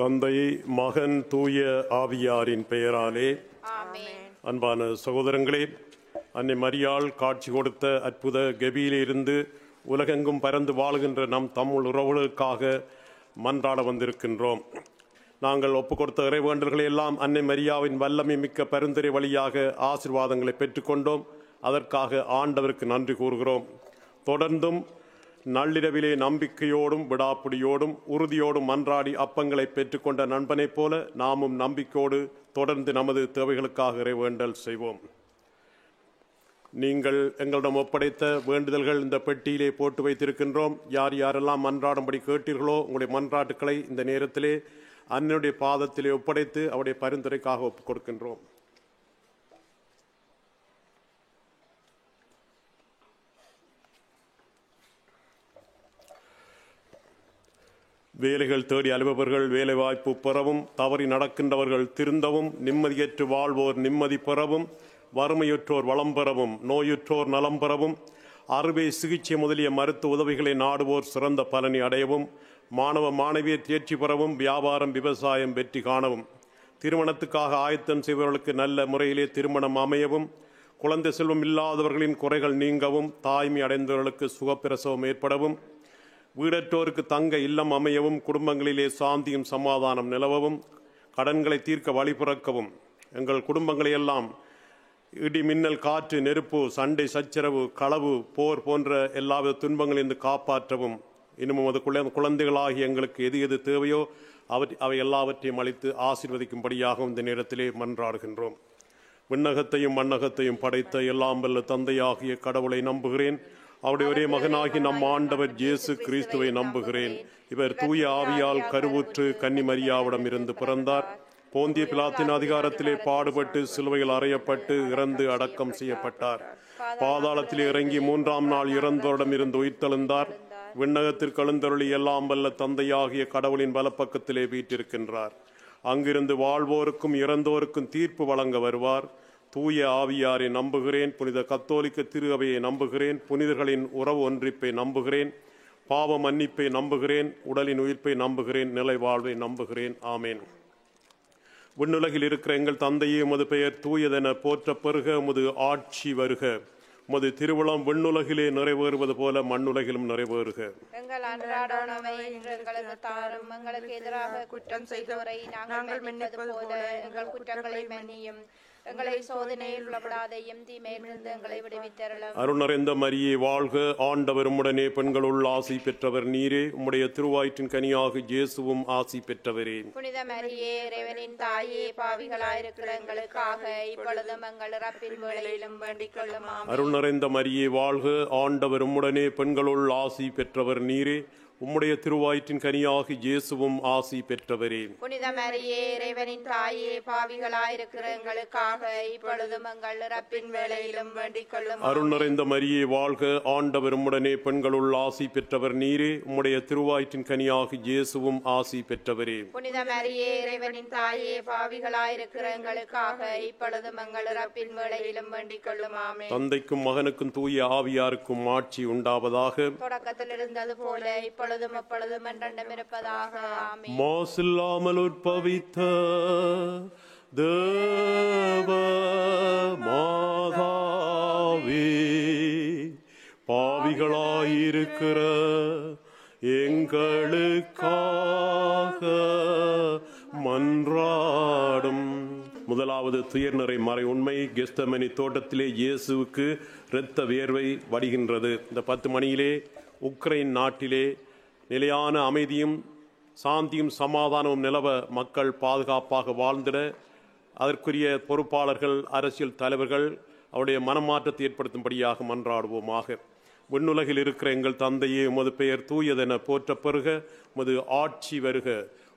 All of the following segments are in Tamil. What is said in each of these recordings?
தந்தை, மகன், தூய ஆவியாரின் பெயராலே ஆமென். அன்பான சகோதரங்களே, அன்னை மரியாள் காட்சி கொடுத்த அற்புத கெபியிலிருந்து உலகெங்கும் பறந்து வாழ்கின்ற நம் தமிழ் உறவுகளுக்காக மன்றாட வந்திருக்கின்றோம். நாங்கள் ஒப்பு கொடுத்த இறைவேண்டல்களை எல்லாம் அன்னை மரியாவின் வல்லமை மிக்க பரிந்துரை வழியாக ஆசீர்வாதங்களை பெற்றுக்கொண்டோம். அதற்காக ஆண்டவருக்கு நன்றி கூறுகிறோம். தொடர்ந்தும் நள்ளிரவிலே நம்பிக்கையோடும் விடாப்பிடியோடும் உறுதியோடும் மன்றாடி அப்பங்களை பெற்றுக்கொண்ட நண்பனைப் போல நாமும் நம்பிக்கையோடு தொடர்ந்து நமது தேவைகளுக்காக இறைவேண்டல் செய்வோம். நீங்கள் எங்களிடம் ஒப்படைத்த வேண்டுதல்கள் இந்த பெட்டியிலே போட்டு வைத்திருக்கின்றோம். யார் யாரெல்லாம் மன்றாடும்படி கேட்டீர்களோ உங்களுடைய மன்றாட்டுக்களை இந்த நேரத்திலே அன்னையுடைய பாதத்திலே ஒப்படைத்து அவருடைய பரிந்துரைக்காக ஒப்புக் கொடுக்கின்றோம். வேலைகள் தேடி அலுவலர்கள் வேலைவாய்ப்பு பெறவும், தவறி நடக்கின்றவர்கள் திருந்தவும், நிம்மதியற்று வாழ்வோர் நிம்மதி பெறவும், வறுமையுற்றோர் வளம் பெறவும், நோயுற்றோர் நலம் பெறவும், அறுவை சிகிச்சை முதலிய மருத்துவ உதவிகளை நாடுவோர் சிறந்த பலனை அடையவும், மாணவ மாணவியர் தேர்ச்சி பெறவும், வியாபாரம் விவசாயம் வெற்றி காணவும், திருமணத்துக்காக ஆயத்தம் செய்பவர்களுக்கு நல்ல முறையிலே திருமணம் அமையவும், குழந்தை செல்வம் இல்லாதவர்களின் குறைகள் நீங்கவும், தாய்மை அடைந்தவர்களுக்கு சுகப்பிரசவம் ஏற்படவும், வீடற்றோருக்கு தங்க இல்லம் அமையவும், குடும்பங்களிலே சாந்தியும் சமாதானம் நிலவவும், கடன்களை தீர்க்க வழி பிறக்கவும், எங்கள் குடும்பங்களையெல்லாம் இடி மின்னல் காற்று நெருப்பு சண்டை சச்சரவு களவு போர் போன்ற எல்லாவித துன்பங்களிலிருந்து காப்பாற்றவும், இன்னமும் அது குழந்தைகளாகி எங்களுக்கு எது எது தேவையோ அவை எல்லாவற்றையும் அளித்து ஆசீர்வதிக்கும்படியாக இந்த நேரத்திலே மன்றாடுகின்றோம். விண்ணகத்தையும் மண்ணகத்தையும் படைத்த எல்லாம் வல்ல தந்தையாகிய கடவுளை நம்புகிறேன். அவருடைய ஒரே மகனாகி நம் ஆண்டவர் இயேசு கிறிஸ்துவை நம்புகிறேன். இவர் தூய ஆவியால் கருவுற்று கன்னி மரியாவிடம் இருந்து பிறந்தார். போந்திய பிலாத்தின் அதிகாரத்திலே பாடுபட்டு சிலுவையில் அறையப்பட்டு இறந்து அடக்கம் செய்யப்பட்டார். பாதாளத்திலே இறங்கி 3ஆம் நாள் இறந்தோரிடம் இருந்து உயிர்த்தெழுந்தார். விண்ணகத்திற்கு எழுந்தருளி எல்லாம் வல்ல தந்தையாகிய கடவுளின் வலப்பக்கத்திலே வீற்றிருக்கின்றார். அங்கிருந்து வாழ்வோருக்கும் இறந்தோருக்கும் தீர்ப்பு வழங்க வருவார். தூய ஆவியாரை நம்புகிறேன். புனித கத்தோலிக்க திரு அவையை நம்புகிறேன். புனிதர்களின் உறவு ஒன்றிப்பை நம்புகிறேன். பாவ மன்னிப்பை நம்புகிறேன். உடலின் உயிர்ப்பை நம்புகிறேன். நிலை வாழ்வை நம்புகிறேன். ஆமேன். விண்ணுலகில் இருக்கிற எங்கள் தந்தையே, உமது பெயர் தூயதென போற்ற பெருக, உமது ஆட்சி வருக. உமது திருவுளம் விண்ணுலகிலே நிறைவேறுவது போல மண்ணுலகிலும் நிறைவேறுக. எங்கள் அன்றாட உணவை இன்று எங்களுக்கு தாரும். எங்களுக்கு எதிராக குற்றம் செய்தோரை நாங்கள் மன்னிப்பது போல எங்கள் குற்றங்களை மன்னியும். எங்களை சோதனையில் விடப்படாதையும் தீமையிலிருந்து எங்களை விடுவித்தருளும். அருணறிந்த மரியே வாழ்க. ஆண்டவர் உம்முடனே பெண்களுள் ஆசி பெற்றவர் நீரே. உம்முடைய திருவாயிற்றின் கனியாக இயேசுவும் ஆசி பெற்றவரே. புனித மரியே, இறைவனின் தாயே, பாவிகளாயிருக்கிற எங்களுக்காக இப்பொழுதும் எங்கள் இறப்பின் வேளையிலும் வேண்டிக் கொள்ளும். அருணறிந்த மரியே வாழ்க. ஆண்டவர் உம்முடனே பெண்களுள் ஆசி பெற்றவர் நீரே. உம்முடைய திருவாயிற்றின் கனியாக இயேசுவும் ஆசி பெற்றவரே. புனித மரியே, இறைவனின் தாயே, பாவிகளாயிருக்கிற எங்களுக்காக இப்பொழுதும் எங்கள் இறப்பின் வேளையிலும் வேண்டிக் கொள்ளும். அருள் நிறைந்த மரியே வாழ்க. ஆண்டவர் உம்முடனே பெண்களுள் ஆசி பெற்றவர் நீரே. உம்முடைய திருவாயிற்றின் கனியாக இயேசுவும் ஆசி பெற்றவரே. புனித மரியே, இறைவனின் தாயே, பாவிகளாயிருக்கிற எங்களுக்காக இப்பொழுதும் எங்கள் இறப்பின் வேளையிலும் வேண்டிக் கொள்ளும். ஆமென். தந்தைக்கும் மகனுக்கும் தூய ஆவியாருக்கும் ஆட்சி உண்டாவதாக. தொடக்கத்தில் இருந்தது போல இப்பொழுதும் எப்பொழுதும் என்றென்றும் இருப்பதாக. ஆமென். மாசில்லாமல் உற்பவித்த தேவ மாதாவே, பாவிகளாயிருக்கிற எங்களுக்காக மன்றாடும். முதலாவது துயர்நிறை மறை உண்மை. கெத்செமனே தோட்டத்திலே இயேசுவுக்கு இரத்த வேர்வை வடிகின்றது. இந்த 10 மணியிலே உக்ரைன் நாட்டிலே நிலையான அமைதியும் சாந்தியும் சமாதானமும் நிலவ மக்கள் பாதுகாப்பாக வாழ்ந்திட அதற்குரிய பொறுப்பாளர்கள், அரசியல் தலைவர்கள் அவருடைய மனமாற்றத்தை ஏற்படுத்தும்படியாக மன்றாடுவோமாக. விண்ணுலகில் இருக்கிற எங்கள் தந்தையே, உமது பெயர் தூயதென போற்ற பெருக, உமது ஆட்சி வருக.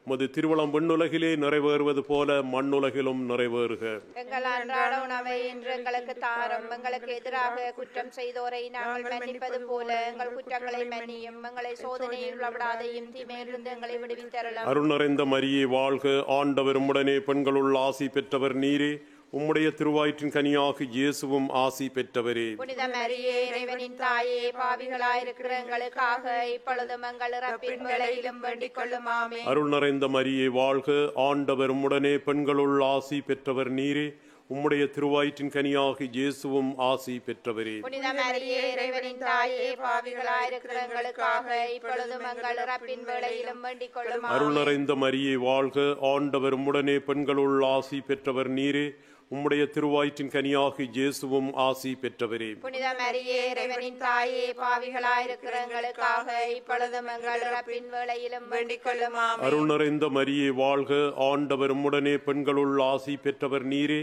உமது திருவுளம் விண்ணுலகிலே நிறைவேறுவது போல மண்ணுலகிலும் நிறைவேறுக. எங்கள் அன்றாட உணவை இன்று எங்களுக்கு தாரும். எங்களுக்கு எதிராக குற்றம் செய்தோரை நாங்கள் மன்னிப்பது போல எங்கள் குற்றங்களை மன்னியும். எங்களை சோதனையில் விடாதையும் தீமையிலிருந்து எங்களை விடுவித்தருளும். அருள் நிறைந்த மரியே வாழ்க. ஆண்டவர் உம்முடனே பெண்களுள் ஆசி பெற்றவர் நீரே. உம்முடைய திருவயிற்றின் கனியாக இயேசுவும் ஆசி பெற்றவரே. புனித மரியே இறைவனின் தாயே, பாவிகளாயிருக்கிற எங்களுக்காக இப்பொழுதும் எங்கள் இறப்பின் வேளையிலும் வேண்டிக் கொள்ளும். ஆமென். அருள் நிறைந்த மரியே வாழ்க, ஆண்டவர் உம்முடனே, பெண்களுள் ஆசி பெற்றவர் நீரே. உம்முடைய திருவயிற்றின் கனியாக இயேசுவும் ஆசி பெற்றவரே. புனித மரியே இறைவனின் தாயே, பாவிகளாயிருக்கிற எங்களுக்காக இப்பொழுதும் எங்கள் இறப்பின் வேளையிலும் வேண்டிக் கொள்ளும். அருள் நிறைந்த மரியே வாழ்க, ஆண்டவர் உம்முடனே, பெண்களுள் ஆசி பெற்றவர் நீரே. உம்முடைய திருவயிற்றின் கனியாக இயேசுவும் ஆசி பெற்றவரே. புனித மரியே இறைவனின் தாயே, பாவிகளாயிருக்கிற எங்களுக்காக இப்பொழுதும் எங்கள் இறப்பின் வேளையிலும் வேண்டிக் கொள்ளும். அருள் நிறைந்த மரியே வாழ்க, ஆண்டவர் உம்முடனே, பெண்களுள் ஆசி பெற்றவர் நீரே.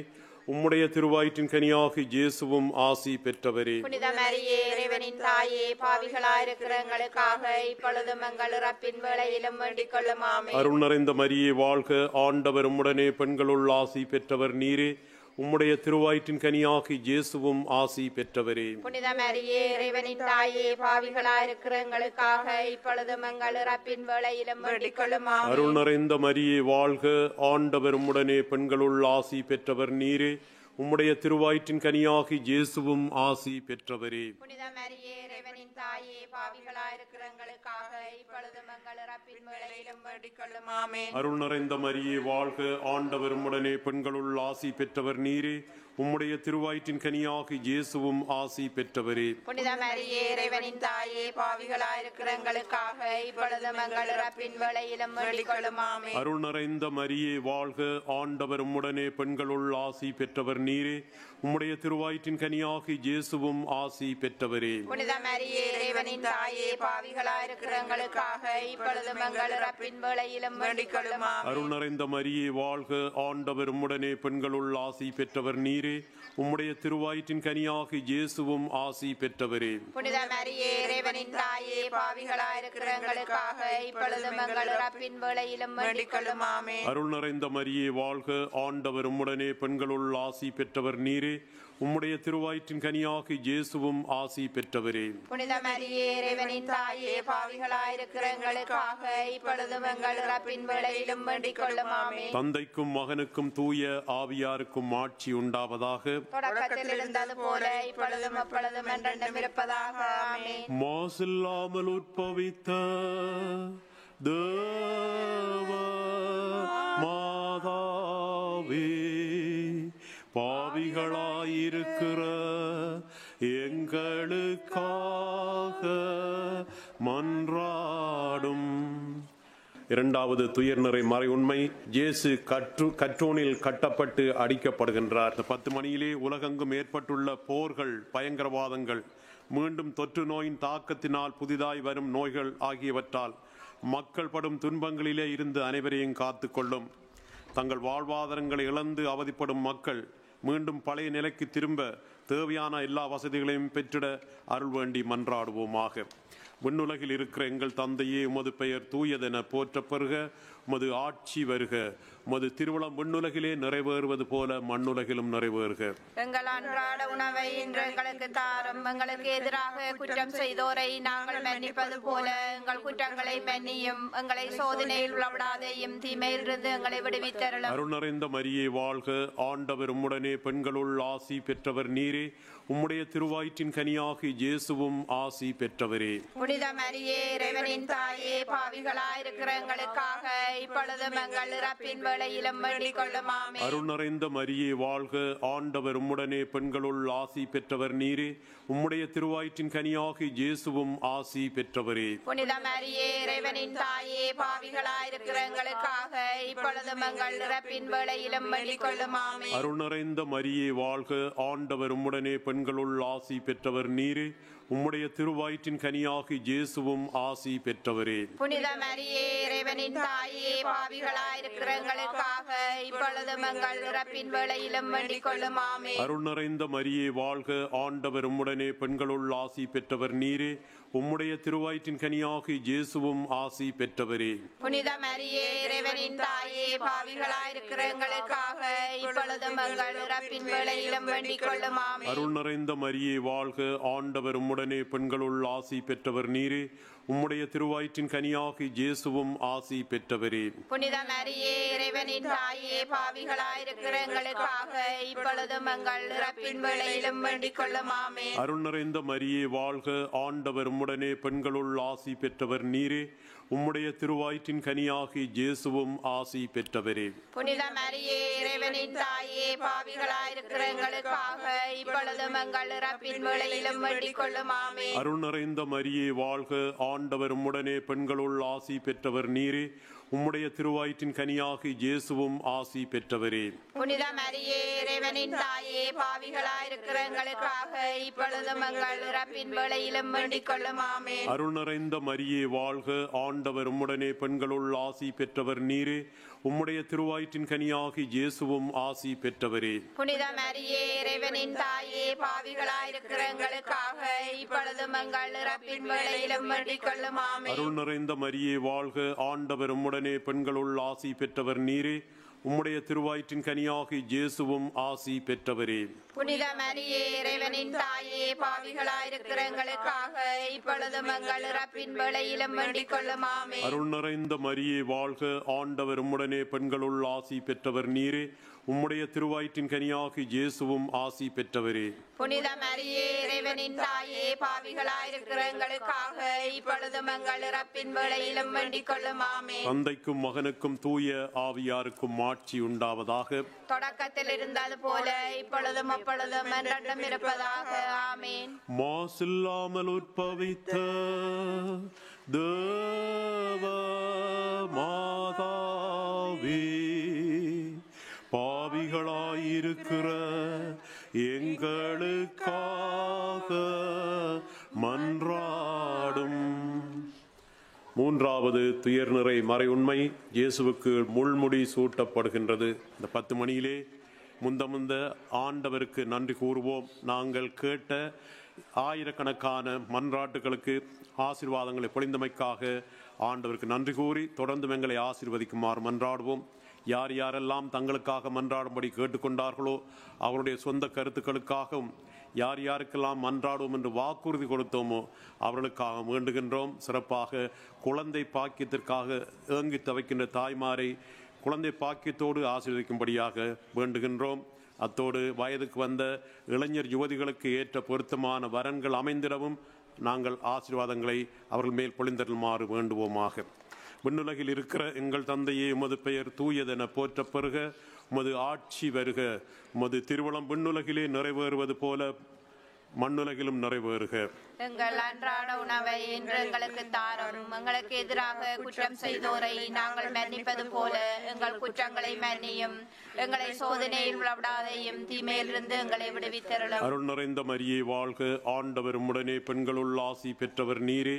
உம்முடைய திருவயிற்றின் கனியாக இயேசுவும் ஆசி பெற்றவரே. புனித மரியே இறைவனின் தாயே, பாவிகளாயிருக்கிற எங்களுக்காக இப்பொழுதும் எங்கள் இறப்பின் வேளையிலும் வேண்டிக் கொள்ளும். அருள் நிறைந்த மரியே வாழ்க, ஆண்டவர் உம்முடனே, பெண்களுள் ஆசி பெற்றவர் நீரே. உம்முடைய திருவயிற்றின் கனியாக இயேசுவும் ஆசி பெற்றவரே. புனித மரியே இறைவனின் தாயே, பாவிகளாயிருக்கிற எங்களுக்காக இப்பொழுதும் எங்கள் இறப்பின் வேளையிலும் வேண்டிக் கொள்ளும். அருள் நிறைந்த மரியே வாழ்க, ஆண்டவர் உம்முடனே, பெண்களுள் ஆசி பெற்றவர் நீரே. உம்முடைய திருவயிற்றின் கனியாக இயேசுவும் ஆசி பெற்றவரே. புனித மரியே இறைவனின் தாயே, பாவிகளாயிருக்கிற எங்களுக்காக இப்பொழுதும் எங்கள் இறப்பின் வேளையிலும் வேண்டிக் கொள்ளும். ஆமென். அருள் நிறைந்த மரியே வாழ்க, ஆண்டவர் உம்முடனே, பெண்களுள் ஆசி பெற்றவர் நீரே. உம்முடைய திருவயிற்றின் கனியாக இயேசுவும் ஆசி பெற்றவரே. புனித மரியே இறைவனின் தாயே, பாவிகளாயிருக்கிற எங்களுக்காக இப்பொழுதும் எங்கள் இறப்பின் வேளையிலும் வேண்டிக் கொள்ளும். ஆமென். அருள் நிறைந்த மரியே வாழ்க, ஆண்டவர் உம்முடனே, பெண்களுள் ஆசி பெற்றவர் நீரே. உம்முடைய திருவயிற்றின் கனியாக இயேசுவும் ஆசி பெற்றவரே. புனித மரியே இறைவனின் தாயே, பாவிகளாயிருக்கிற எங்களுக்காக இப்பொழுதும் எங்கள் இறப்பின் வேளையிலும் வேண்டிக் கொள்ளும். அருள் நிறைந்த மரியே வாழ்க, ஆண்டவர் உம்முடனே, பெண்களுள் ஆசி பெற்றவர் நீரே. உம்முடைய திருவயிற்றின் கனியாக இயேசுவும் ஆசி பெற்றவரே. புனித மரியே இறைவனின் தாயே, பாவிகளாயிருக்கிற எங்களுக்காக இப்பொழுதும் எங்கள் இறப்பின் வேளையிலும் வேண்டிக் கொள்ளும். ஆமென். அருள் நிறைந்த மரியே வாழ்க, ஆண்டவர் உம்முடனே, பெண்களுள் ஆசி பெற்றவர் நீரே. உம்முடைய திருவயிற்றின் கனியாக இயேசுவும் ஆசி பெற்றவரே. புனித மரியே இறைவனின் தாயே, பாவிகளாயிருக்கிற எங்களுக்காக இப்பொழுதும் எங்கள் இறப்பின் வேளையிலும் வேண்டிக் கொள்ளும். ஆமென். தந்தைக்கும் மகனுக்கும் தூய ஆவியாருக்கும் ஆட்சி உண்டாவதாக. தொடக்கத்தில் இருந்தது போல இப்பொழுதும் எப்பொழுதும் என்றென்றும் இருப்பதாக. ஆமென். மாசில்லாமல் உற்பவித்த தேவ மாதாவே, பாவிகளாயிருக்கிற எங்களுக்காக மன்றாடும். இரண்டாவது துயர்நிறை மறை உண்மை. இயேசு கற்றோனில் கட்டப்பட்டு அடிக்கப்படுகின்றார். 10 மணியிலே உலகெங்கும் ஏற்பட்டுள்ள போர்கள், பயங்கரவாதங்கள், மீண்டும் தொற்று நோயின் தாக்கத்தினால் புதிதாய் வரும் நோய்கள் ஆகியவற்றால் மக்கள் படும் துன்பங்களிலே இருந்து அனைவரையும் காத்து கொள்ளும். தங்கள் வாழ்வாதாரங்களை இழந்து அவதிப்படும் மக்கள் மீண்டும் பழைய நிலைக்கு திரும்ப தேவையான எல்லா வசதிகளையும் பெற்றிட அருள் வேண்டி மன்றாடுவோமாக. விண்ணுலகில் இருக்கிற எங்கள் தந்தையே, உமது பெயர் தூயதென போற்றப் பெறுக. உமது ஆட்சி வருக. உமது திருவுளம் விண்ணுலகிலே நிறைவேறுவது போல மண்ணுலகிலும் நிறைவேறுக. எங்கள் அன்றாட உணவை இன்று எங்களுக்கு தாரும். எங்களுக்கு எதிராக குற்றம் செய்தோரை நாங்கள் மன்னிப்பது போல எங்கள் குற்றங்களை மன்னியும். எங்களை சோதனையில் விடாதையும் தீமையிலிருந்து எங்களை விடுவித்தருளும். அருள் நிறைந்த மரியே வாழ்க, ஆண்டவர் உம்முடனே, பெண்களுள் ஆசி பெற்றவர் நீரே. உம்முடைய திருவயிற்றின் கனியாக இயேசுவும் ஆசி பெற்றவரே. புனித மரியே இறைவனின் தாயே, பாவிகளாயிருக்கிற எங்களுக்காக இப்பொழுதும் எங்கள் இறப்பின் வேளையிலும் வேண்டிக் கொள்ளும். ஆமென். அருள் நிறைந்த மரியே வாழ்க, ஆண்டவர் உம்முடனே, பெண்களுள் ஆசி பெற்றவர் நீரே. உம்முடைய திருவயிற்றின் கனியாக இயேசுவும் ஆசி பெற்றவரே. புனித மரியே இறைவனின் தாயே, பாவிகளாயிருக்கிற எங்களுக்காக இப்பொழுதும் எங்கள் இறப்பின் வேளையிலும் வேண்டிக் கொள்ளும். ஆமென். அருள் நிறைந்த மரியே வாழ்க, ஆண்டவர் உம்முடனே, பெண்களுள் ஆசி பெற்றவர் நீரே. உம்முடைய திருவயிற்றின் கனியாக இயேசுவும் ஆசி பெற்றவரே. புனித மரியே இறைவனின் தாயே, பாவிகளாயிருக்கிற எங்களுக்காக இப்பொழுதும் எங்கள் இறப்பின் வேளையிலும் வேண்டிக் கொள்ளும். ஆமென். அருள் நிறைந்த மரியே வாழ்க, ஆண்டவர் உம்முடனே, பெண்களுள் ஆசி பெற்றவர் நீரே. உம்முடைய திருவயிற்றின் கனியாக இயேசுவும் ஆசி பெற்றவரே. புனித மரியே இறைவனின் தாயே, பாவிகளாயிருக்கிற எங்களுக்காக இப்பொழுதும் எங்கள் இறப்பின் வேளையிலும் வேண்டிக் கொள்ளும். ஆமென். அருள் நிறைந்த மரியே வாழ்க, ஆண்டவர் உம்முடனே, பெண்களுள் ஆசி பெற்றவர் நீரே. உம்முடைய திருவயிற்றின் கனியாகி இயேசுவும் ஆசி பெற்றவரே. புனித மரியே இறைவனின் தாயே, பாவிகளாயிருக்கிற எங்களுக்காக இப்பொழுதும் எங்கள் இறப்பின் வேளையிலும் வேண்டிக் கொள்ளும். ஆமென். அருள் நிறைந்த மரியே வாழ்க, ஆண்டவர் உம்முடனே, பெண்களுள் ஆசி பெற்றவர் நீரே. உம்முடைய திருவயிற்றின் கனியாகி இயேசுவும் ஆசி பெற்றவரே. புனித மரியே இறைவனின் தாயே, பாவிகளாயிருக்கிற எங்களுக்காக இப்பொழுதும் எங்கள் இறப்பின் வேளையிலும் வேண்டிக் கொள்ளும். ஆமென். அருள் நிறைந்த மரியே வாழ்க, ஆண்டவர் உம்முடனே, பெண்களுள் ஆசி பெற்றவர் நீரே. உம்முடைய திருவயிற்றின் கனியாகி இயேசுவும் ஆசி பெற்றவரே. புனித மரியே இறைவனின் தாயே, பாவிகளாயிருக்கிற எங்களுக்காக இப்பொழுதும் எங்கள் இறப்பின் வேளையிலும் வேண்டிக் கொள்ளும். ஆமென். அருள் நிறைந்த மரியே வாழ்க, ஆண்டவர் உம்முடனே, பெண்களுள் ஆசி பெற்றவர் நீரே. உம்முடைய திருவயிற்றின் கனியாகி இயேசுவும் ஆசி பெற்றவரே. புனித மரியே இறைவனின் தாயே, பாவிகளாயிருக்கிற எங்களுக்காக இப்பொழுதும் எங்கள் இறப்பின் வேளையிலும் வேண்டிக் கொள்ளும். ஆமென். அருள் நிறைந்த மரியே வாழ்க, ஆண்டவர் உம்முடனே, பெண்களுள் ஆசி பெற்றவர் நீரே. உம்முடைய திருவயிற்றின் கனியாகி இயேசுவும் ஆசி பெற்றவரே. புனித மரியே இறைவனின் தாயே, பாவிகளாயிருக்கிற எங்களுக்காக இப்பொழுதும் எங்கள் இறப்பின் வேளையிலும் வேண்டிக் கொள்ளும். ஆமென். அருள் நிறைந்த மரியே வாழ்க, ஆண்டவர் உம்முடனே, பெண்களுள் ஆசி பெற்றவர் நீரே. உம்முடைய திருவயிற்றின் கனியாகி இயேசுவும் ஆசி பெற்றவரே. புனித மரியே இறைவனின் தாயே, பாவிகளாயிருக்கிற எங்களுக்காக இப்பொழுதும் எங்கள் இறப்பின் வேளையிலும் வேண்டிக் கொள்ளும். ஆமென். தந்தைக்கும் மகனுக்கும் தூய ஆவியாருக்கும் ஆட்சி உண்டாவதாக. தொடக்கத்தில் இருந்தது போல இப்பொழுதும் அப்பொழுதும் என்றென்றும் இருப்பதாக. ஆமென். மாசில்லாமல் உற்பவித்த தேவ மாதாவே, பாவிகளாயிருக்கிற எங்களுக்காக மன்றாடும். மூன்றாவது துயர்நிறை மறை உண்மை, இயேசுவுக்கு முள்முடி சூட்டப்படுகின்றது. இந்த 10 மணியிலே முந்த ஆண்டவருக்கு நன்றி கூறுவோம். நாங்கள் கேட்ட ஆயிரக்கணக்கான மன்றாட்டுகளுக்கு ஆசீர்வாதங்களை பொழிந்தமைக்காக ஆண்டவருக்கு நன்றி கூறி தொடர்ந்து எங்களை ஆசீர்வதிக்குமாறு மன்றாடுவோம். யார் யாரெல்லாம் தங்களுக்காக மன்றாடும்படி கேட்டுக்கொண்டார்களோ அவருடைய சொந்த கருத்துக்களுக்காகவும் யார் யாருக்கெல்லாம் மன்றாடுவோம் என்று வாக்குறுதி கொடுத்தோமோ அவர்களுக்காக வேண்டுகின்றோம். சிறப்பாக குழந்தை பாக்கியத்திற்காக ஏங்கி தவிக்கின்ற தாய்மாரை குழந்தை பாக்கியத்தோடு ஆசீர்வதிக்கும்படியாக வேண்டுகின்றோம். அத்தோடு வயதுக்கு வந்த இளைஞர் யுவதிகளுக்கு ஏற்ற பொருத்தமான வரன்கள் அமைந்திடவும் நாங்கள் ஆசீர்வாதங்களை அவர்கள் மேல் பொழிந்தருளுமாறு வேண்டுவோமாக. விண்ணுலகில் இருக்கிற எங்கள் தந்தையே, உமது பெயர் தூயதென போற்ற பெறுக. உமது ஆட்சி வருக. உமது திருவுளம் விண்ணுலகிலே நிறைவேறுவது போல மண்ணுலகிலும் நிறைவேறுக. எங்கள் அன்றாட உணவை இன்று எங்களுக்கு தாரும். எங்களுக்கு எதிராக குற்றம் செய்தோரை நாங்கள் மன்னிப்பது போல எங்கள் குற்றங்களை மன்னியும். எங்களை சோதனையில் விடாதையும் தீமையிலிருந்து எங்களை விடுவித்தருளும். அருள் நிறைந்த மரியே வாழ்க, ஆண்டவர் உம்முடனே, பெண்களுள் ஆசி பெற்றவர் நீரே.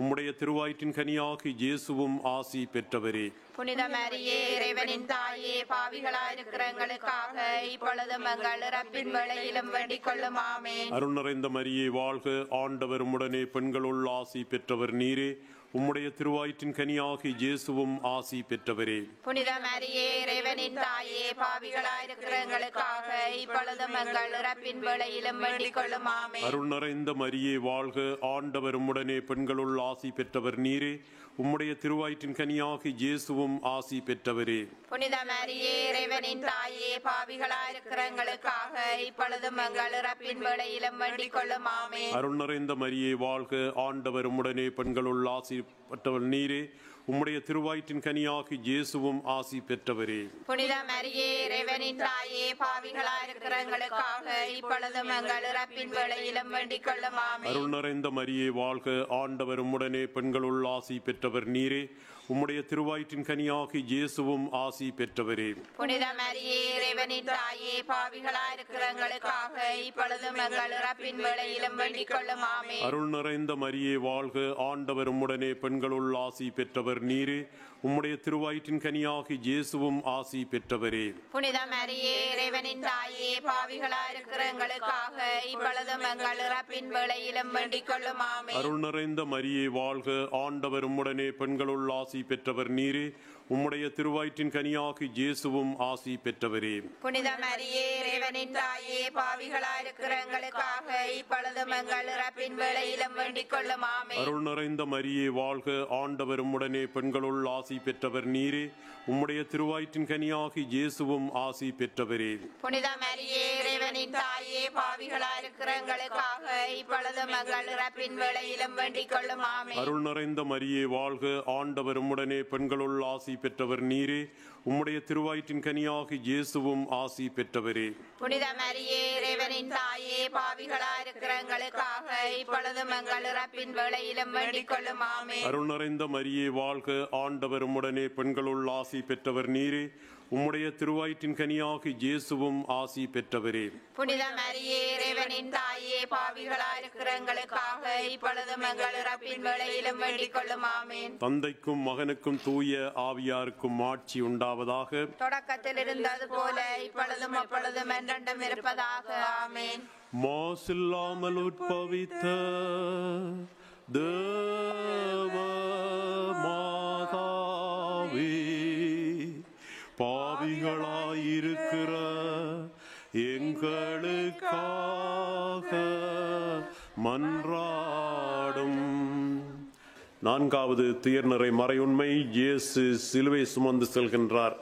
உம்முடைய திருவயிற்றின் கனியாகி இயேசுவும் ஆசி பெற்றவரே. புனித மரியே இறைவனின் தாயே, பாவிகளாயிருக்கிற எங்களுக்காக இப்பொழுதும் எங்கள் இறப்பின் வேளையிலும் வேண்டிக் கொள்ளும். ஆமென். அருள் நிறைந்த மரியே வாழ்க, ஆண்டவர் உம்முடனே, பெண்களுள் ஆசி பெற்றவர் நீரே. உம்முடைய திருவயிற்றின் கனியாகி இயேசுவும் ஆசி பெற்றவரே. புனித மரியே இறைவனின் தாயே, பாவிகளாயிருக்கிற எங்களுக்காக இப்பொழுதும் எங்கள் இறப்பின் வேளையிலும் வேண்டிக் கொள்ளும். ஆமென். அருள் நிறைந்த மரியே வாழ்க, ஆண்டவர் உம்முடனே, பெண்களுள் ஆசி பெற்றவர் நீரே. உம்முடைய திருவயிற்றின் கனியாகி இயேசுவும் ஆசி பெற்றவரே. புனித மரியே இறைவனின் தாயே, பாவிகளாயிருக்கிற எங்களுக்காக இப்பொழுதும் எங்கள் இறப்பின் வேளையிலும் வேண்டிக் கொள்ளும். ஆமென். அருள் நிறைந்த மரியே வாழ்க, ஆண்டவர் உம்முடனே, பெண்களுள் ஆசி பெற்றவர் நீரே. உம்முடைய திருவயிற்றின் கனியாகி இயேசுவும் ஆசி பெற்றவரே. புனித மரியே இறைவனின் தாயே, பாவிகளாயிருக்கிற எங்களுக்காக இப்பொழுதும் எங்கள் இறப்பின் வேளையிலும் வேண்டிக் கொள்ளும். ஆமென். அருள் நிறைந்த மரியே வாழ்க, ஆண்டவர் உம்முடனே, பெண்களுள் ஆசி பெற்றவர் நீரே. உம்முடைய திருவயிற்றின் கனியாகி இயேசுவும் ஆசி பெற்றவரே. புனித மரியே இறைவனின் தாயே, பாவிகளாயிருக்கிற எங்களுக்காக இப்பொழுதும் எங்கள் இறப்பின் வேளையிலும் வேண்டிக் கொள்ளும். ஆமென். அருள் நிறைந்த மரியே வாழ்க, ஆண்டவர் உம்முடனே, பெண்களுள் ஆசி பெற்றவர் நீரே. உம்முடைய திருவயிற்றின் கனியாகி இயேசுவும் ஆசி பெற்றவரே. புனித மரியே இறைவனின் தாயே, பாவிகளாயிருக்கிற எங்களுக்காக இப்பொழுதும் எங்கள் இறப்பின் வேளையிலும் வேண்டிக் கொள்ளும். ஆமென். அருள் நிறைந்த மரியே வாழ்க, ஆண்டவர் உம்முடனே, பெண்களுள் ஆசி ஆசி பெற்றவர் நீரே. உம்முடைய திருவயிற்றின் கனியாகி இயேசுவும் ஆசி பெற்றவரே. புனித மரியே, இறைவனின் தாயே, பாவிகளாயிருக்கிற எங்களுக்காக இப்பொழுதும் எங்கள் இறப்பின் வேளையிலும் வேண்டிக் கொள்ளும். ஆமென். அருள் நிறைந்த மரியே வாழ்க, ஆண்டவர் உம்முடனே, பெண்களுள் ஆசி பெற்றவர் நீரே. உம்முடைய திருவயிற்றின் கனியாகி இயேசுவும் ஆசி பெற்றவரே. புனித மரியே, இறைவனின் தாயே, பாவிகளாயிருக்கிற எங்களுக்காக இப்பொழுதும் எங்கள் இறப்பின் வேளையிலும் வேண்டிக் கொள்ளும். ஆமென். அருள் நிறைந்த மரியே வாழ்க, ஆண்டவர் உம்முடனே, பெண்களுள் ஆசி பெற்றவர் நீரே. உம்முடைய திருவயிற்றின் கனியாகி இயேசுவும் ஆசி பெற்றவரே. புனித மரியே, இறைவனின் தாயே, பாவிகளாயிருக்கிற எங்களுக்காக இப்பொழுதும் எங்கள் இறப்பின் வேளையிலும் வேண்டிக் கொள்ளும். ஆமென். அருள் நிறைந்த மரியே வாழ்க, ஆண்டவர் உம்முடனே, பெண்களுள் ஆசி பெற்றவர் நீரே. உம்முடைய திருவயிற்றின் கனியாகி இயேசுவும் ஆசி பெற்றவரே. புனித மரியே, இறைவனின் தாயே, பாவிகளாயிருக்கிற எங்களுக்காக இப்பொழுதும் எங்கள் இறப்பின் வேளையிலும் வேண்டிக் கொள்ளும். ஆமென். தந்தைக்கும் மகனுக்கும் தூய ஆவியாருக்கும் ஆட்சி உண்டாவதாக. தொடக்கத்தில் இருந்தது போல இப்பொழுதும் அப்பொழுதும் என்றென்றும் இருப்பதாக. ஆமென். மாசில்லாமல் உட்பவித்த தேவ மாதாவே, பாவிகளாயிருக்கிற எங்களுக்காக மன்றாடும். நான்காவது துயர்நிறை மறையுண்மை. இயேசு சிலுவை சுமந்து செல்கின்றார்.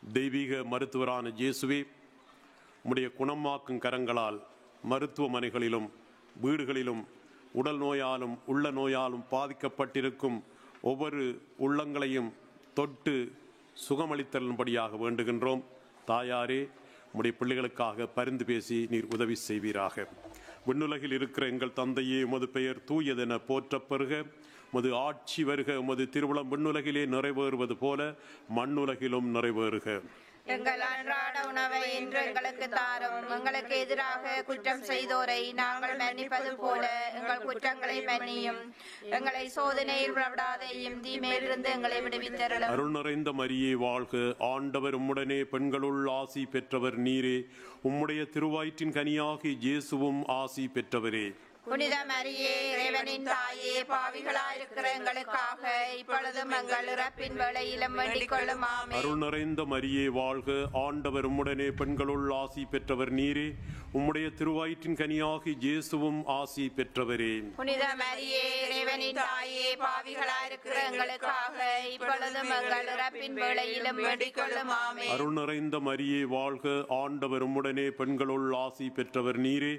தெய்வீக மருத்துவரான இயேசுவே, உம்முடைய குணமாக்கும் கரங்களால் மருத்துவமனைகளிலும் வீடுகளிலும் உடல் நோயாலும் உள்ள நோயாலும் பாதிக்கப்பட்டிருக்கும் ஒவ்வொரு உள்ளங்களையும் தொட்டு சுகமளித்தலும்படியாக வேண்டுகின்றோம். தாயாரே, உம்முடைய பிள்ளைகளுக்காக பரிந்து பேசி நீர் உதவி செய்வீராக. விண்ணுலகில் இருக்கிற எங்கள் தந்தையே, உமது பெயர் தூயதென போற்றப்பெறுக. உமது ஆட்சி வருக. உமது திருவுளம் விண்ணுலகிலே நிறைவேறுவது போல மண்ணுலகிலும் நிறைவேறுக. எங்கள் அன்றாட உணவை இன்று எங்களுக்கு தாரும். எங்களுக்கு எதிராக குற்றம் செய்தோரை நாங்கள் மன்னிப்பது போல எங்கள் குற்றங்களை மன்னியும். எங்களை சோதனையில் விடாதையும் தீமையிலிருந்து எங்களை விடுவித்தருளும். அருள் நிறைந்த மரியே வாழ்க, ஆண்டவர் உம்முடனே, பெண்களுள் ஆசி பெற்றவர் நீரே. உம்முடைய திருவயிற்றின் கனியாகி இயேசுவும் ஆசி பெற்றவரே. புனித மரியே, இறைவனின் தாயே, பாவிகளாயிருக்கிற எங்களுக்காக இப்பொழுதும் எங்கள் இறப்பின் வேளையிலும் வேண்டிக் கொள்ளும். ஆமென். அருள் நிறைந்த மரியே வாழ்க, ஆண்டவர் உம்முடனே, பெண்களுள் ஆசி பெற்றவர் நீரே. உம்முடைய திருவயிற்றின் கனியாகி இயேசுவும் ஆசி பெற்றவரே. புனித மரியே, இறைவனின் தாயே, பாவிகளாயிருக்கிற எங்களுக்காக இப்பொழுதும் எங்கள் இறப்பின் வேளையிலும் வேண்டிக் கொள்ளும். ஆமென். அருள் நிறைந்த மரியே வாழ்க, ஆண்டவர் உம்முடனே, பெண்களுள் ஆசி பெற்றவர் நீரே.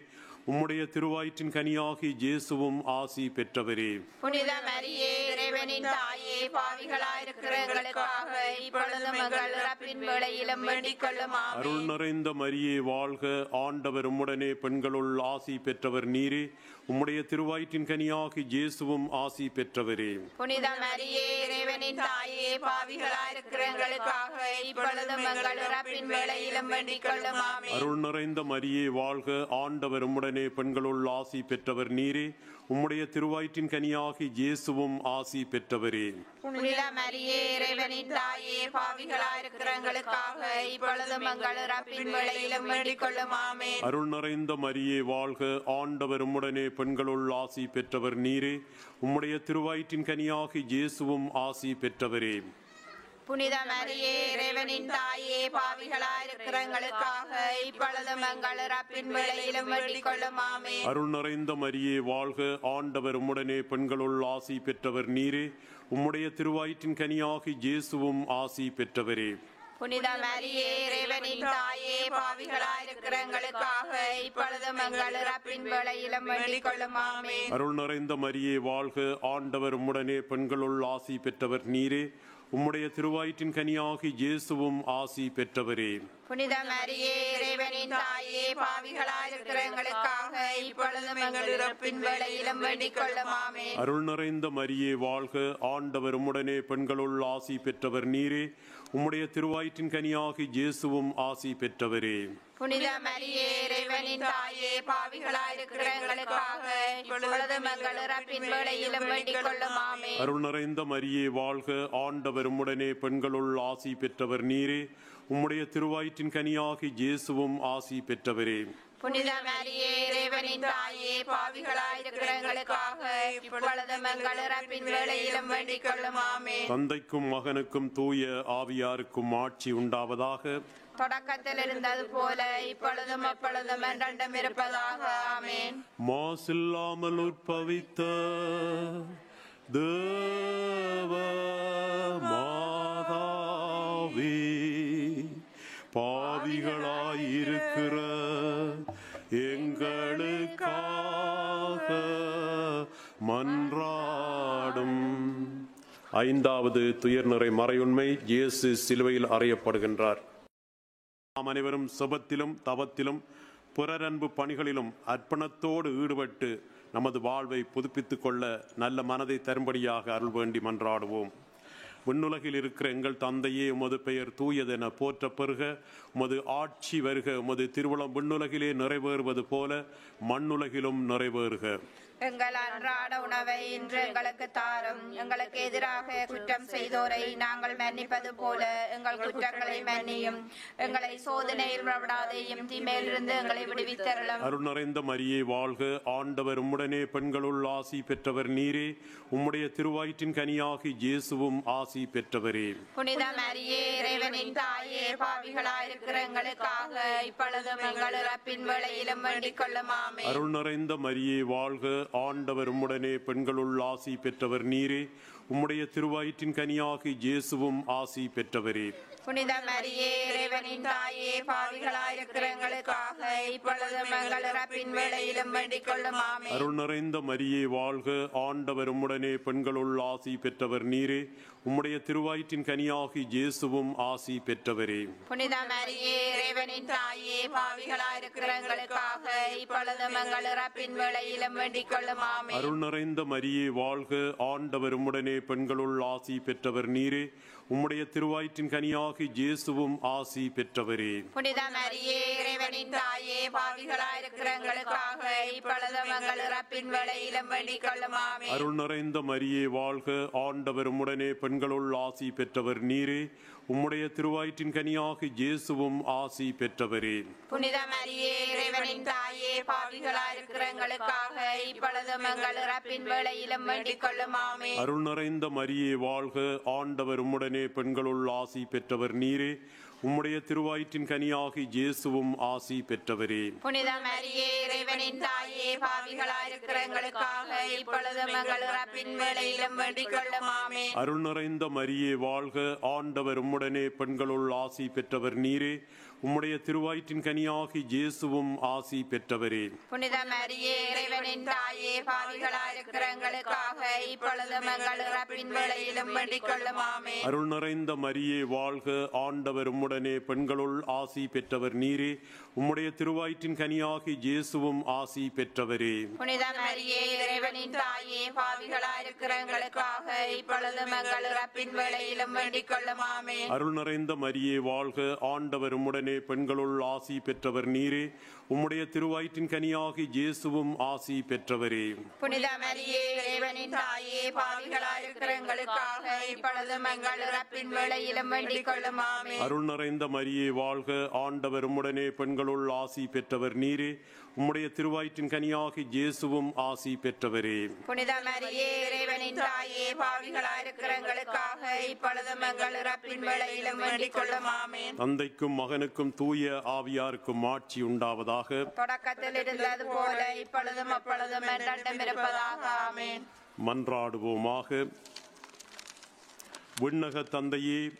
உம்முடைய திருவயிற்றின் கனியாகி இயேசுவும் ஆசி பெற்றவரே. புனித மரியே, இறைவனின் தாயே, பாவிகளாயிருக்கிற எங்களுக்காக இப்பொழுதும் எங்கள் இறப்பின் வேளையிலும் வேண்டிக் கொள்ளும். ஆமென். அருள் நிறைந்த மரியே வாழ்க, ஆண்டவர் உம்முடனே, பெண்களுள் ஆசி பெற்றவர் நீரே. உம்முடைய திருவயிற்றின் கனியாகி இயேசுவும் ஆசி பெற்றவரே. புனித மரியே, இறைவனின் தாயே, பாவிகளாயிருக்கிற எங்களுக்காக இப்பொழுதும் எங்கள் இறப்பின் வேளையிலும் வேண்டிக் கொள்ளும். ஆமென். அருள் நிறைந்த மரியே வாழ்க, ஆண்டவர் உம்முடனே, பெண்களுள் ஆசி பெற்றவர் நீரே. உம்முடைய திருவயிற்றின் கனியாகி இயேசுவும் ஆசி பெற்றவரே. புனித மரியே, இறைவனின் தாயே, பாவிகளாயிருக்கிற எங்களுக்காக இப்பொழுதும் எங்கள் இறப்பின் வேளையிலும் வேண்டிக் கொள்ளும். ஆமென். அருள் நிறைந்த மரியே வாழ்க, ஆண்டவர் உம்முடனே, பெண்களுள் ஆசி பெற்றவர் நீரே. உம்முடைய திருவயிற்றின் கனியாகி இயேசுவும் ஆசி பெற்றவரே. புனித மரியே, இறைவனின் தாயே, பாவிகளாயிருக்கிற எங்களுக்காக இப்பொழுதும் எங்கள் இறப்பின் வேளையிலும் வேண்டிக் கொள்ளும். ஆமென். அருள் நிறைந்த மரியே வாழ்க, ஆண்டவர் உம்முடனே, பெண்களுள் ஆசி பெற்றவர் நீரே. உம்முடைய திருவயிற்றின் கனியாகி இயேசுவும் ஆசி பெற்றவரே. புனித மரியே, இறைவனின் தாயே, பாவிகளாயிருக்கிற எங்களுக்காக இப்பொழுதும் எங்கள் இறப்பின் வேளையிலும் வேண்டிக் கொள்ளும். ஆமென். அருள் நிறைந்த மரியே வாழ்க, ஆண்டவர் உம்முடனே, பெண்களுள் ஆசி பெற்றவர் நீரே. உம்முடைய திருவயிற்றின் கனியாகி இயேசுவும் ஆசி பெற்றவரே. புனித மரியே, இறைவனின் தாயே, பாவிகளாயிருக்கிற எங்களுக்காக இப்பொழுதும் எங்கள் இறப்பின் வேளையிலும் வேண்டிக் கொள்ளும். ஆமென். அருள் நிறைந்த மரியே வாழ்க, ஆண்டவர் உம்முடனே, பெண்களுள் ஆசி பெற்றவர் நீரே. உம்முடைய திருவயிற்றின் கனியாகி இயேசுவும் ஆசி பெற்றவரே. புனித மரியே, இறைவனின் தாயே, பாவிகளாயிருக்கிற எங்களுக்காக இப்பொழுதும் எங்கள் இறப்பின் வேளையிலும் வேண்டிக் கொள்ளும். ஆமென். அருள் நிறைந்த மரியே வாழ்க, ஆண்டவர் உம்முடனே, பெண்களுள் ஆசி பெற்றவர் நீரே. உம்முடைய திருவயிற்றின் கனியாகி இயேசுவும் ஆசி பெற்றவரே. புனித மரியே இறைவனின் தாயே, பாவிகளாயிருக்கிற எங்களுக்காக இப்பொழுதும் எங்கள் இறப்பின் வேளையிலும் வேண்டிக் கொள்ளும். ஆமென். தந்தைக்கும் மகனுக்கும் தூய ஆவியாருக்கும் ஆட்சி உண்டாவதாக. தொடக்கத்தில் இருந்தது போல இப்பொழுதும் அப்பொழுதும் என்றென்றும் இருப்பதாக. ஆமென். மாசில்லாமல் உற்பவித்த தேவ மாதாவே, பாவிகளாயிருக்கிற எங்களுக்காக மன்றாடும். ஐந்தாவது துயர்நிறை மறையுண்மை, இயேசு சிலுவையில் அறையப்படுகின்றார். நாம் அனைவரும் செபத்திலும் தவத்திலும் பிறரன்பு பணிகளிலும் அர்ப்பணத்தோடு ஈடுபட்டு நமது வாழ்வை புதுப்பித்துக் கொள்ள நல்ல மனதை தரும்படியாக அருள் வேண்டி மன்றாடுவோம். விண்ணுலகில் இருக்கிற எங்கள் தந்தையே, உமது பெயர் தூயதென போற்ற பெறுக. உமது ஆட்சி வருக. உமது திருவுளம் விண்ணுலகிலே நிறைவேறுவது போல மண்ணுலகிலும் நிறைவேறுக. எங்கள் அன்றாட உணவை இன்று எங்களுக்கு தாரும். எங்களுக்கு எதிராக குற்றம் செய்தோரை நாங்கள் மன்னிப்பது போல எங்கள் குற்றங்களை மன்னியும். எங்களை சோதனையில் விடாதேயும், தீமையிலிருந்து எங்களை விடுவித்தருளும். அருள் நிறைந்த மரியே வாழ்க. ஆண்டவர் உம்முடனே, பெண்களுள் ஆசி பெற்றவர் நீரே. உம்முடைய திருவயிற்றின் கனியாகி இயேசுவும் ஆசி பெற்றவரே. புனித மரியே இறைவனின் தாயே, பாவிகளாயிருக்கிற எங்களுக்காக இப்பொழுதும் எங்கள் இறப்பின் வேளையிலும் வேண்டிக் கொள்ளும். ஆமென். அருள் நிறைந்த மரியே வாழ்க. ஆண்டவர் உம்முடனே, பெண்களுள் ஆசி பெற்றவர் நீரே. உம்முடைய திருவயிற்றின் கனியாகி இயேசுவும் ஆசி பெற்றவரே. புனித மரியே இறைவனின் தாயே, பாவிகளாயிருக்கிற எங்களுக்காக இப்பொழுதும் எங்கள் இறப்பின் வேளையிலும் வேண்டிக் கொள்ளும். ஆமென். அருள் நிறைந்த மரியே வாழ்க. ஆண்டவர் உம்முடனே, பெண்களுள் ஆசி பெற்றவர் நீரே. உம்முடைய திருவயிற்றின் கனியாகி இயேசுவும் ஆசி பெற்றவரே. புனித மரியே இறைவனின் தாயே, பாவிகளாயிருக்கிற எங்களுக்காக இப்பொழுதும் எங்கள் இறப்பின் வேளையிலும் வேண்டிக் கொள்ளும். ஆமென். அருள் நிறைந்த மரியே வாழ்க. ஆண்டவர் உம்முடனே, பெண்களுள் ஆசி பெற்றவர் நீரே. உம்முடைய திருவயிற்றின் கனியாகி இயேசுவும் ஆசி பெற்றவரே. புனித மரியே இறைவனின் தாயே, பாவிகளாயிருக்கிற எங்களுக்காக இப்பொழுதும் எங்கள் இறப்பின் வேளையிலும் வேண்டிக் கொள்ளும். ஆமென். அருள் நிறைந்த மரியே வாழ்க. ஆண்டவர் உம்முடனே, பெண்களுள் ஆசி பெற்றவர் நீரே. உம்முடைய திருவயிற்றின் கனியாகி இயேசுவும் ஆசி பெற்றவரே. புனித மரியே இறைவனின் தாயே, பாவிகளாயிருக்கிற எங்களுக்காக இப்பொழுதும் எங்கள் இறப்பின் வேளையிலும் வேண்டிக் கொள்ளும். ஆமென். அருள் நிறைந்த மரியே வாழ்க. ஆண்டவர் உம்முடனே, பெண்களுள் ஆசி பெற்றவர் நீரே. உம்முடைய திருவயிற்றின் கனியாகி இயேசுவும் ஆசி பெற்றவரே. புனித மரியே இறைவனின் தாயே, பாவிகளாயிருக்கிற எங்களுக்காக இப்பொழுதும் எங்கள் இறப்பின் வேளையிலும் வேண்டிக் கொள்ளும். ஆமென். அருள் நிறைந்த மரியே வாழ்க. ஆண்டவர் உம்முடனே, பெண்களுள் ஆசி பெற்றவர் நீரே. உம்முடைய திருவயிற்றின் கனியாகி இயேசுவும் ஆசி பெற்றவரே. புனித மரியே இறைவனின் தாயே, பாவிகளாயிருக்கிற எங்களுக்காக இப்பொழுதும் எங்கள் இறப்பின் வேளையிலும் வேண்டிக் கொள்ளும். ஆமென். அருள் நிறைந்த மரியே வாழ்க. ஆண்டவர் உம்முடனே, பெண்களுள் ஆசி பெற்றவர் நீரே. உம்முடைய திருவயிற்றின் கனியாகி இயேசுவும் ஆசி பெற்றவரே. புனித மரியே இறைவனின் தாயே, பாவிகளாயிருக்கிற எங்களுக்காக இப்பொழுதும் எங்கள் இறப்பின் வேளையிலும் வேண்டிக் கொள்ளும். ஆமென். அருள் நிறைந்த மரியே வாழ்க. ஆண்டவர் உம்முடனே, பெண்களுள் ஆசி பெற்றவர் நீரே. உம்முடைய திருவயிற்றின் கனியாகி இயேசுவும் ஆசி பெற்றவரே. புனித மரியே இறைவனின் தாயே, பாவிகளாயிருக்கிற எங்களுக்காக இப்பொழுதும் எங்கள் இறப்பின் வேளையிலும் வேண்டிக் கொள்ளும். ஆமென். அருள் நிறைந்த மரியே வாழ்க. ஆண்டவர் உம்முடனே, பெண்களுள் ஆசி பெற்றவர் நீரே. உம்முடைய திருவயிற்றின் கனியாகி இயேசுவும் ஆசி பெற்றவரே. புனித மரியே இறைவனின் தாயே, பாவிகளாயிருக்கிற எங்களுக்காக இப்பொழுதும் எங்கள் இறப்பின் வேளையிலும் வேண்டிக் கொள்ளும். ஆமென். தந்தைக்கும் மகனுக்கும் தூய ஆவியாருக்கும் ஆட்சி உண்டாவதாக. தொடக்கத்தில் இருந்தது போல இப்பொழுதும் அப்பொழுதும் என்றென்றும் இருப்பதாக. ஆமென். மன்றாடுவோமாக. விண்ணக தந்தையே,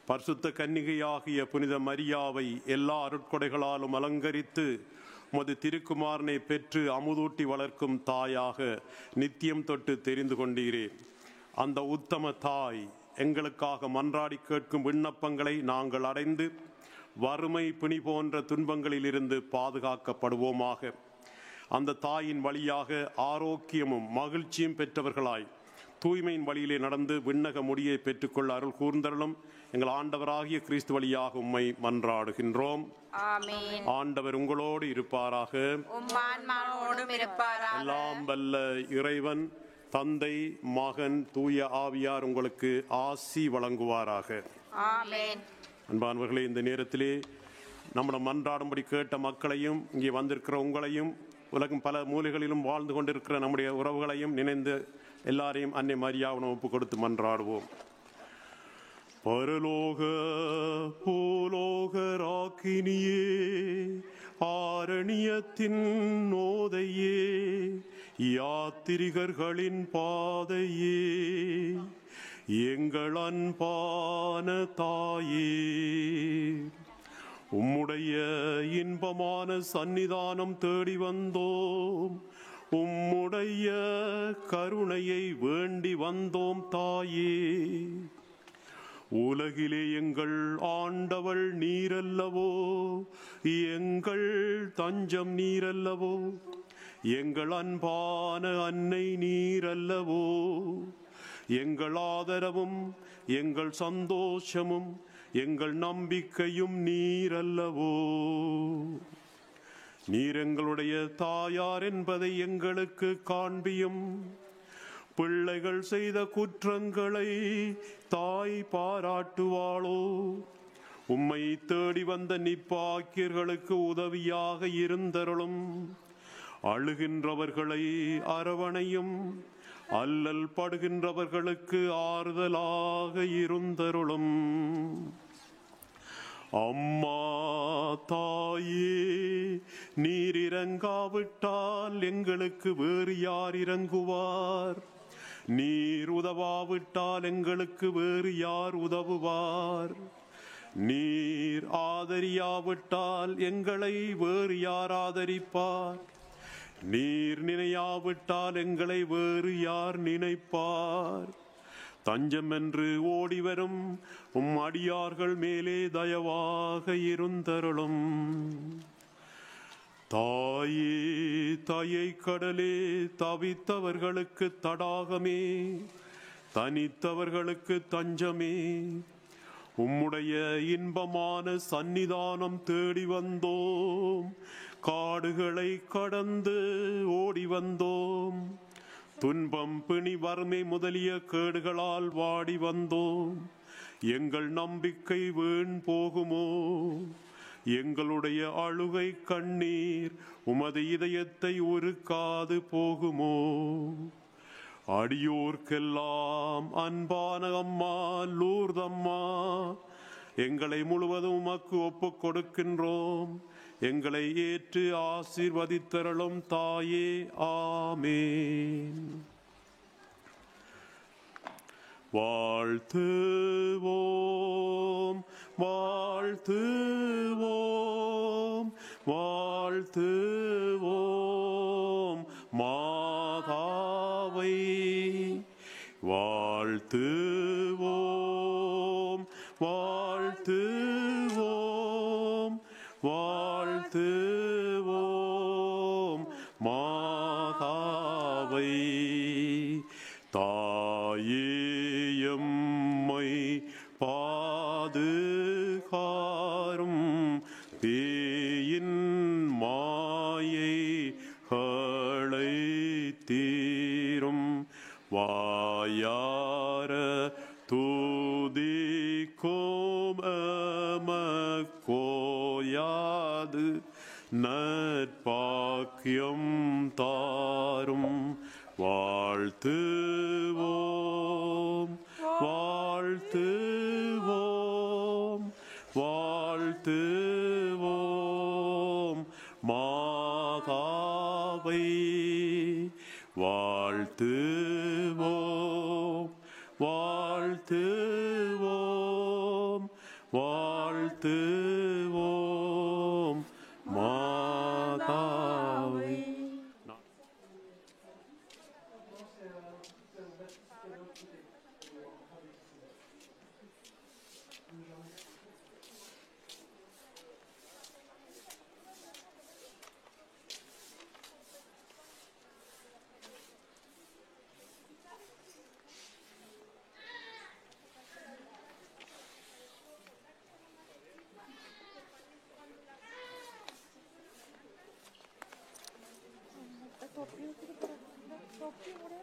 பரிசுத்த கன்னிகையாகிய புனித மரியாவை எல்லா அருட்கொடைகளாலும் அலங்கரித்து உமது திருக்குமாரனை பெற்று அமுதூட்டி வளர்க்கும் தாயாக நித்தியம் தொட்டு தெரிந்து கொண்டீரே. அந்த உத்தம தாய் எங்களுக்காக மன்றாடி கேட்கும் விண்ணப்பங்களை நாங்கள் அடைந்து வறுமை, பிணி போன்ற துன்பங்களிலிருந்து பாதுகாக்கப்படுவோமாக. அந்த தாயின் வழியாக ஆரோக்கியமும் மகிழ்ச்சியும் பெற்றவர்களாய் தூய்மையின் வழியிலே நடந்து விண்ணக முடியை பெற்றுக்கொள்ள அருள் கூர்ந்தருளும். எங்கள் ஆண்டவராகிய கிறிஸ்து வழியாக உம்மை மன்றாடுகின்றோம். ஆமென். ஆண்டவர் உங்களோடு இருப்பாராக. உம் ஆன்மாவோடும் இருப்பாராக. எல்லாம் வல்ல இறைவன் தந்தை, மகன், தூய ஆவியார் உங்களுக்கு ஆசி வழங்குவாராக. ஆமென். அன்பானவர்களே, இந்த நேரத்திலே நம்மளை மன்றாடும்படி கேட்ட மக்களையும் இங்கே வந்திருக்கிற உங்களையும் உலகம் பல மூலைகளிலும் வாழ்ந்து கொண்டிருக்கிற நம்முடைய உறவுகளையும் நினைந்து எல்லாரையும் அன்னை மரியாவிடம் ஒப்பு கொடுத்து மன்றாடுவோம். பரலோக பூலோக ராக்கினியே, ஆரணியத்தின் நோதையே, யாத்திரிகர்களின் பாதையே, எங்கள் அன்பான தாயே, உம்முடைய இன்பமான சந்நிதானம் தேடி வந்தோம். உம்முடைய கருணையை வேண்டி வந்தோம் தாயே. உலகிலே எங்கள் ஆண்டவள் நீரல்லவோ, எங்கள் தஞ்சம் நீரல்லவோ, எங்கள் அன்பான அன்னை நீரல்லவோ, எங்கள் ஆதரவும் எங்கள் சந்தோஷமும் எங்கள் நம்பிக்கையும் நீரல்லவோ. நீர் எங்களுடைய தாயார் என்பதை எங்களுக்கு காண்பியும். பிள்ளைகள் செய்த குற்றங்களை தாய் பாராட்டுவாளோ? உம்மை தேடி வந்த நிப்பாக்கியர்களுக்கு உதவியாக இருந்தருளும். அழுகின்றவர்களை அரவணையும். அல்லல் படுகின்றவர்களுக்கு ஆறுதலாக இருந்தருளும். அம்மா தாயே, நீர் இறங்காவிட்டால் எங்களுக்கு வேறு யார் இறங்குவார்? நீர் உதவாவிட்டால் எங்களுக்கு வேறு யார் உதவுவார்? நீர் ஆதரியாவிட்டால் எங்களை வேறு யார் ஆதரிப்பார்? நீர் நினையாவிட்டால் எங்களை வேறு யார் நினைப்பார்? தஞ்சம் என்று ஓடிவரும் உம் அடியார்கள் மேலே தயவாக இருந்தருளும். தாயே, தாயை கடலே, தவித்தவர்களுக்கு தடாகமே, தனித்தவர்களுக்கு தஞ்சமே, உம்முடைய இன்பமான சந்நிதானம் தேடி வந்தோம். காடுகளை கடந்து ஓடி வந்தோம். துன்பம், பிணி, வறுமை முதலிய கேடுகளால் வாடி வந்தோம். எங்கள் நம்பிக்கை வீண் போகுமோ? எங்களுடைய அழுகை கண்ணீர் உமது இதயத்தை உருக்காது போகுமோ? அடியோர்க்கெல்லாம் அன்பான அம்மா லூர்தம்மா, எங்களை முழுவதும் உமக்கு ஒப்புக் கொடுக்கின்றோம். எங்களை ஏற்று ஆசீர்வதித்தருளும் தாயே. ஆமேன். வாழ்த்துவோம், வாழ்த்துவோம், வாழ்த்துவோம் மாதாவை. வாழ்த்துவோம், வாழ்த்துவோம், வாழ்த்துவோம் மாதாவை. தாயேயம்மை பாதுகாரும் பேயின் மாயைகளை தீரும். வாயார துதிக்கும் எமக்கோயாது நற்பாக்கியம் தாரும். வாழ்த்துவோம், வாழ்த்துவோம், வாழ்த்துவோம் மாதாவை. வாழ்த்துவோம், வாழ்த்துவோம், வாழ்த்துவோம் மாதாவை. Topluyor.